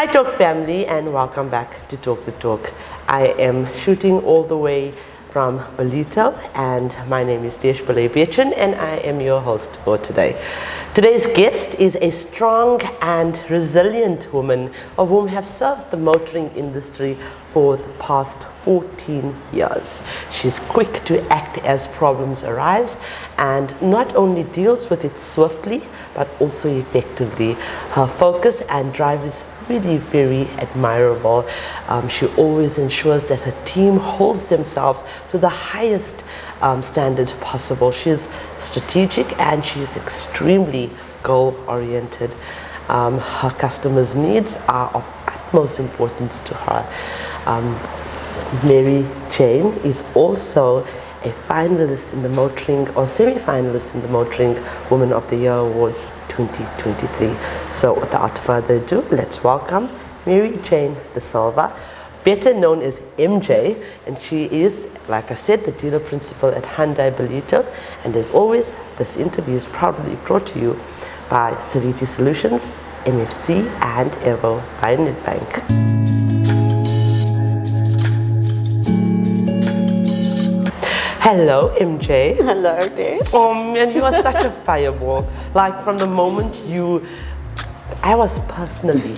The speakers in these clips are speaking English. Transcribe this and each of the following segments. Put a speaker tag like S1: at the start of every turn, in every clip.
S1: Hi Talk family, and welcome back to Talk the Talk. I am shooting all the way from Ballito, and my name is 𝐤𝐥𝐸𝐬, and I am your host for today. Today's guest is a strong and resilient woman of whom have served the motoring industry for the past 14 years. She's quick to act as problems arise and not only deals with it swiftly but also effectively. Her focus and drive is really very admirable. She always ensures that her team holds themselves to the highest standard possible. She is strategic and she is extremely goal-oriented. Her customers' needs are of utmost importance to her. MaryJane is also a finalist in the motoring, or semi-finalist in the Motoring Woman of the Year Awards 2023. So without further ado, let's welcome MaryJane da Silva, better known as MJ, and she is, like I said, the dealer principal at Hyundai Ballito. And as always, this interview is proudly brought to you by Seriti Solutions, MFC, and Avo by Nedbank. Hello, MJ.
S2: Hello, Desh.
S1: Oh man, you are such a fireball. Like from the moment I was personally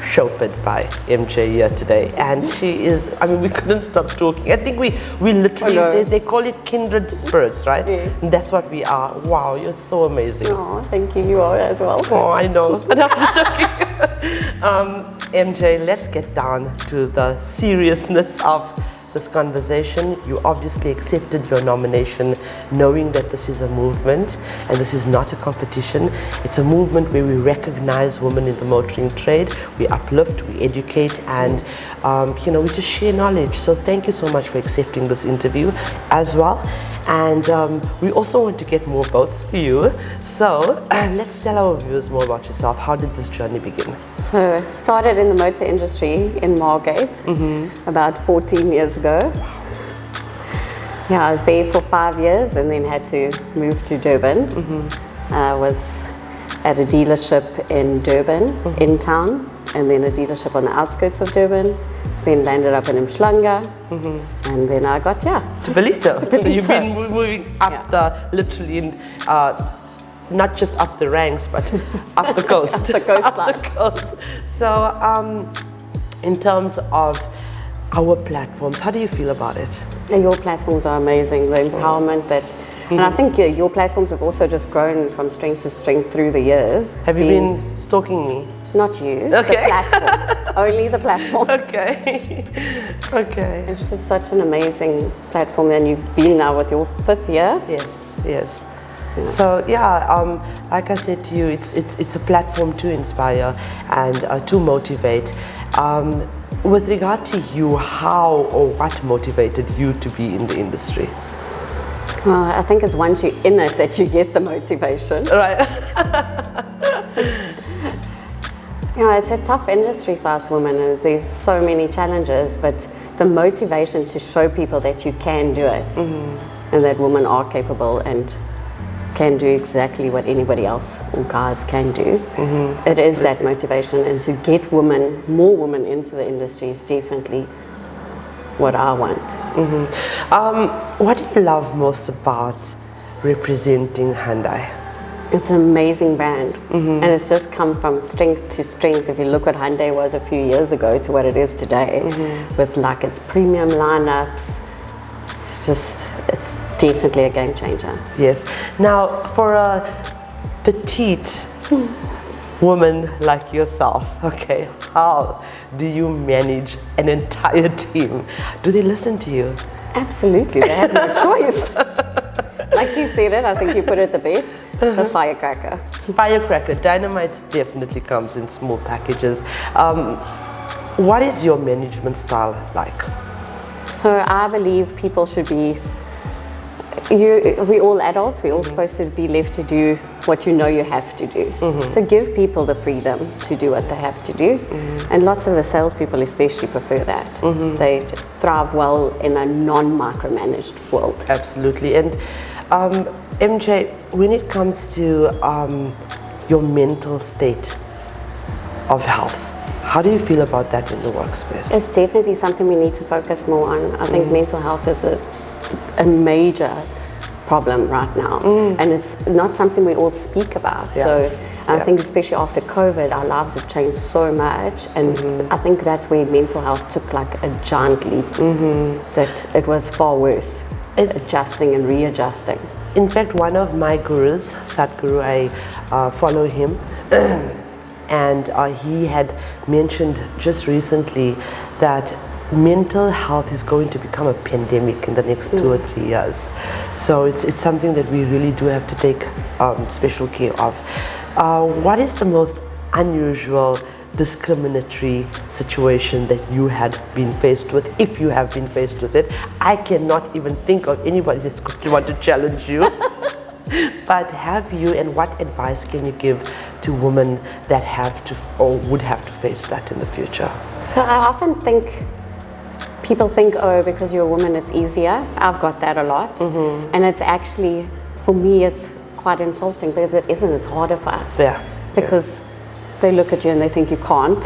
S1: chauffeured by MJ here today, and she is, I mean, we couldn't stop talking. I think we literally, they call it kindred spirits, right?
S2: Yeah.
S1: And that's what we are. Wow, you're so amazing.
S2: Oh, thank you. You are as well.
S1: Oh, I know. And I'm just joking. MJ, let's get down to the seriousness of this conversation. You obviously accepted your nomination knowing that this is a movement and this is not a competition. It's a movement where we recognize women in the motoring trade, we uplift, we educate, and we just share knowledge. So thank you so much for accepting this interview as well. And we also want to get more votes for you. So let's tell our viewers more about yourself. How did this journey begin?
S2: So I started in the motor industry in Margate about 14 years ago. Yeah, I was there for 5 years and then had to move to Durban. I was at a dealership in Durban, in town, and then a dealership on the outskirts of Durban. Then landed up in Mhlanga, and then I got to
S1: Ballito. So you've been moving up literally, not just up the ranks, but up the coast.
S2: Up the
S1: coast. So, in terms of our platforms, how do you feel about it?
S2: Your platforms are amazing. The empowerment that, and I think your platforms have also just grown from strength to strength through the years.
S1: Have you been stalking me?
S2: Not you,
S1: okay.
S2: The platform. Only the platform.
S1: Okay. Okay.
S2: It's just such an amazing platform, and you've been now with your 5th year.
S1: Yes, yes. Yeah. So like I said to you, it's a platform to inspire and to motivate. With regard to you, how or what motivated you to be in the industry?
S2: I think it's once you're in it that you get the motivation.
S1: Right.
S2: It's a tough industry for us women. There's so many challenges, but the motivation to show people that you can do it and that women are capable and can do exactly what anybody else or guys can do. It is that motivation, and to get more women into the industry is definitely what I want.
S1: What do you love most about representing Hyundai?
S2: It's an amazing brand, and it's just come from strength to strength. If you look what Hyundai was a few years ago to what it is today, with like its premium lineups, it's definitely a game changer.
S1: Yes. Now, for a petite woman like yourself, okay, how do you manage an entire team? Do they listen to you?
S2: Absolutely, they have no choice. Like you said it, I think you put it the best. The firecracker.
S1: Firecracker. Dynamite definitely comes in small packages. What is your management style like?
S2: So I believe people should be, we're all adults, we're all supposed to be left to do what you know you have to do. So give people the freedom to do what they have to do. And lots of the salespeople especially prefer that. They thrive well in a non-micromanaged world.
S1: Absolutely. And MJ, when it comes to your mental state of health, How do you feel about that in the workspace?
S2: It's definitely something we need to focus more on. I think mental health is a major problem right now, and it's not something we all speak about. So I think especially after COVID, our lives have changed so much, and I think that's where mental health took like a giant leap, that it was far worse, adjusting and readjusting.
S1: In fact, one of my gurus, Sadhguru, I follow him, and he had mentioned just recently that mental health is going to become a pandemic in the next 2 or 3 years. So it's something that we really do have to take special care of. What is the most unusual, discriminatory situation that you had been faced with, if you have been faced with it? I cannot even think of anybody that's going to want to challenge you. But have you, and what advice can you give to women that have to or would have to face that in the future?
S2: So I often think, people think, oh, because you're a woman it's easier. I've got that a lot. And it's actually, for me, it's quite insulting, because it isn't. It's harder for us. Because they look at you and they think you can't.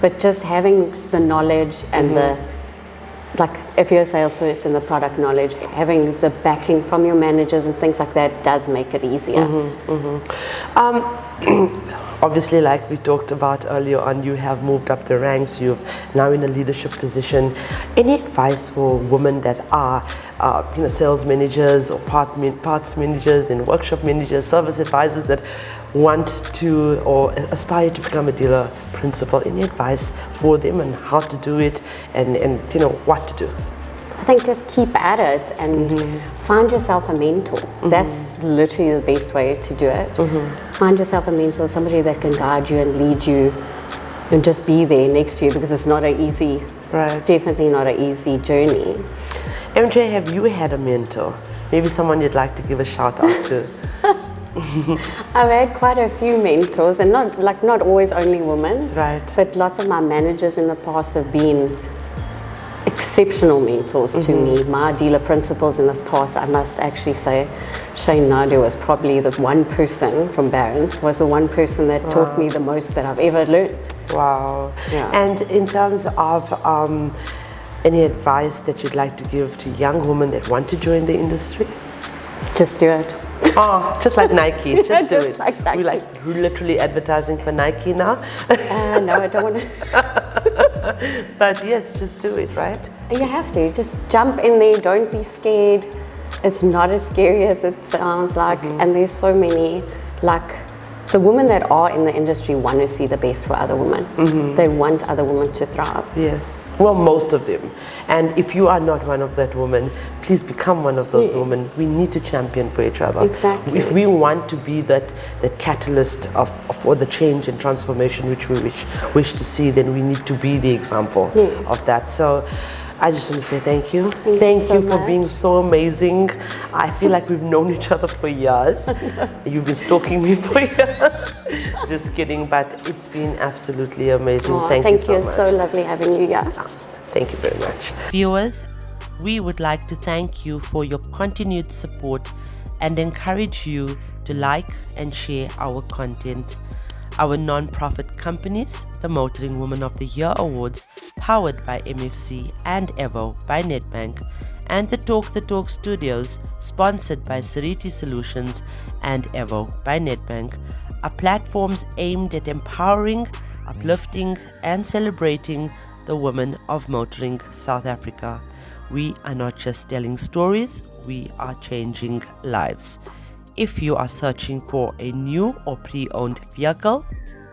S2: But just having the knowledge and the, like if you're a salesperson, the product knowledge, having the backing from your managers and things like that does make it easier.
S1: Obviously, like we talked about earlier on, you have moved up the ranks, you're now in a leadership position. Any advice for women that are sales managers or parts managers and workshop managers, service advisors that want to or aspire to become a dealer principal? Any advice for them on how to do it and what to do?
S2: I think just keep at it and find yourself a mentor. That's literally the best way to do it. Find yourself a mentor, somebody that can guide you and lead you and just be there next to you, because it's not an easy, it's definitely not an easy journey.
S1: MJ, have you had a mentor? Maybe someone you'd like to give a shout out to?
S2: I've had quite a few mentors, and not always only women. But lots of my managers in the past have been exceptional mentors to me. My dealer principals in the past, I must actually say, Shane Naidu was probably the one person from Barron's, was the one person that taught me the most that I've ever learned.
S1: Wow. And in terms of any advice that you'd like to give to young women that want to join the industry?
S2: Just do it.
S1: Oh, just like Nike, just do it.
S2: Like Nike.
S1: We're literally advertising for Nike now.
S2: No, I don't want to.
S1: But yes, just do it, right?
S2: You have to. Just jump in there, don't be scared. It's not as scary as it sounds like. And there's so many, the women that are in the industry want to see the best for other women. They want other women to thrive.
S1: Yes, well, most of them. And if you are not one of that woman, please become one of those women. We need to champion for each other.
S2: Exactly.
S1: If we want to be that catalyst for the change and transformation which we wish to see, then we need to be the example of that. So I just want to say thank you. Thank you for being so amazing. I feel like we've known each other for years. You've been stalking me for years. Just kidding, but it's been absolutely amazing. Thank you so much.
S2: It's so lovely having you here.
S1: Thank you very much.
S3: Viewers, we would like to thank you for your continued support and encourage you to like and share our content. Our non-profit companies, the Motoring Woman of the Year Awards, powered by MFC and 𝐬𝐿 by Nedbank, and the Talk Studios, sponsored by Sariti Solutions and 𝐬𝐿 by Nedbank, are platforms aimed at empowering, uplifting, and celebrating the women of motoring South Africa. We are not just telling stories, we are changing lives. If you are searching for a new or pre-owned vehicle,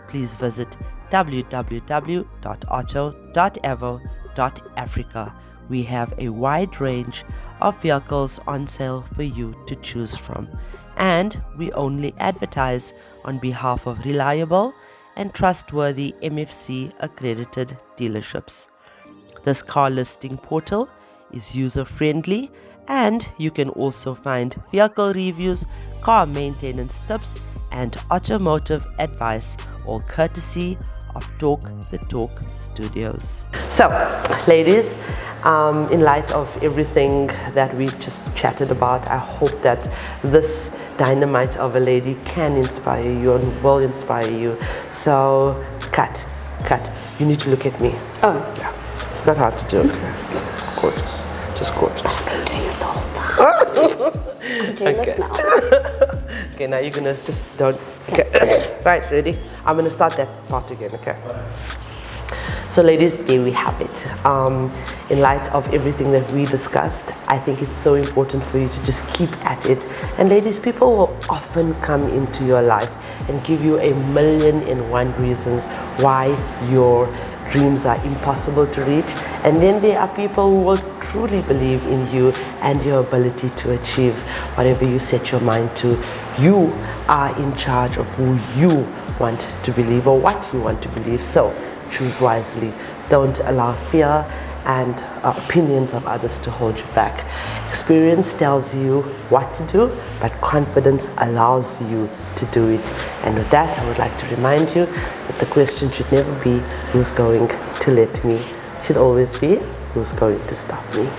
S3: please visit www.auto.avo.africa. We have a wide range of vehicles on sale for you to choose from, and we only advertise on behalf of reliable and trustworthy MFC accredited dealerships. This car listing portal is user-friendly, and you can also find vehicle reviews, car maintenance tips, and automotive advice, all courtesy of Talk the Talk Studios.
S1: So, ladies, in light of everything that we just chatted about, I hope that this dynamite of a lady can inspire you and will inspire you. So, cut. cut. You need to look at me.
S2: Oh.
S1: Yeah. It's not hard to do. Okay. Gorgeous. Just gorgeous.
S2: I've been doing it the whole time. I'm jealous now.
S1: Okay, now you're gonna just don't. Okay. Right, ready? I'm gonna start that part again, okay? So ladies, there we have it. In light of everything that we discussed, I think it's so important for you to just keep at it. And ladies, people will often come into your life and give you 1,000,001 reasons why your dreams are impossible to reach. And then there are people who will truly believe in you and your ability to achieve whatever you set your mind to. You are in charge of who you want to believe or what you want to believe. So choose wisely. Don't allow fear and opinions of others to hold you back. Experience tells you what to do, but confidence allows you to do it. And with that, I would like to remind you that the question should never be, who's going to let me? It should always be, who's going to stop me?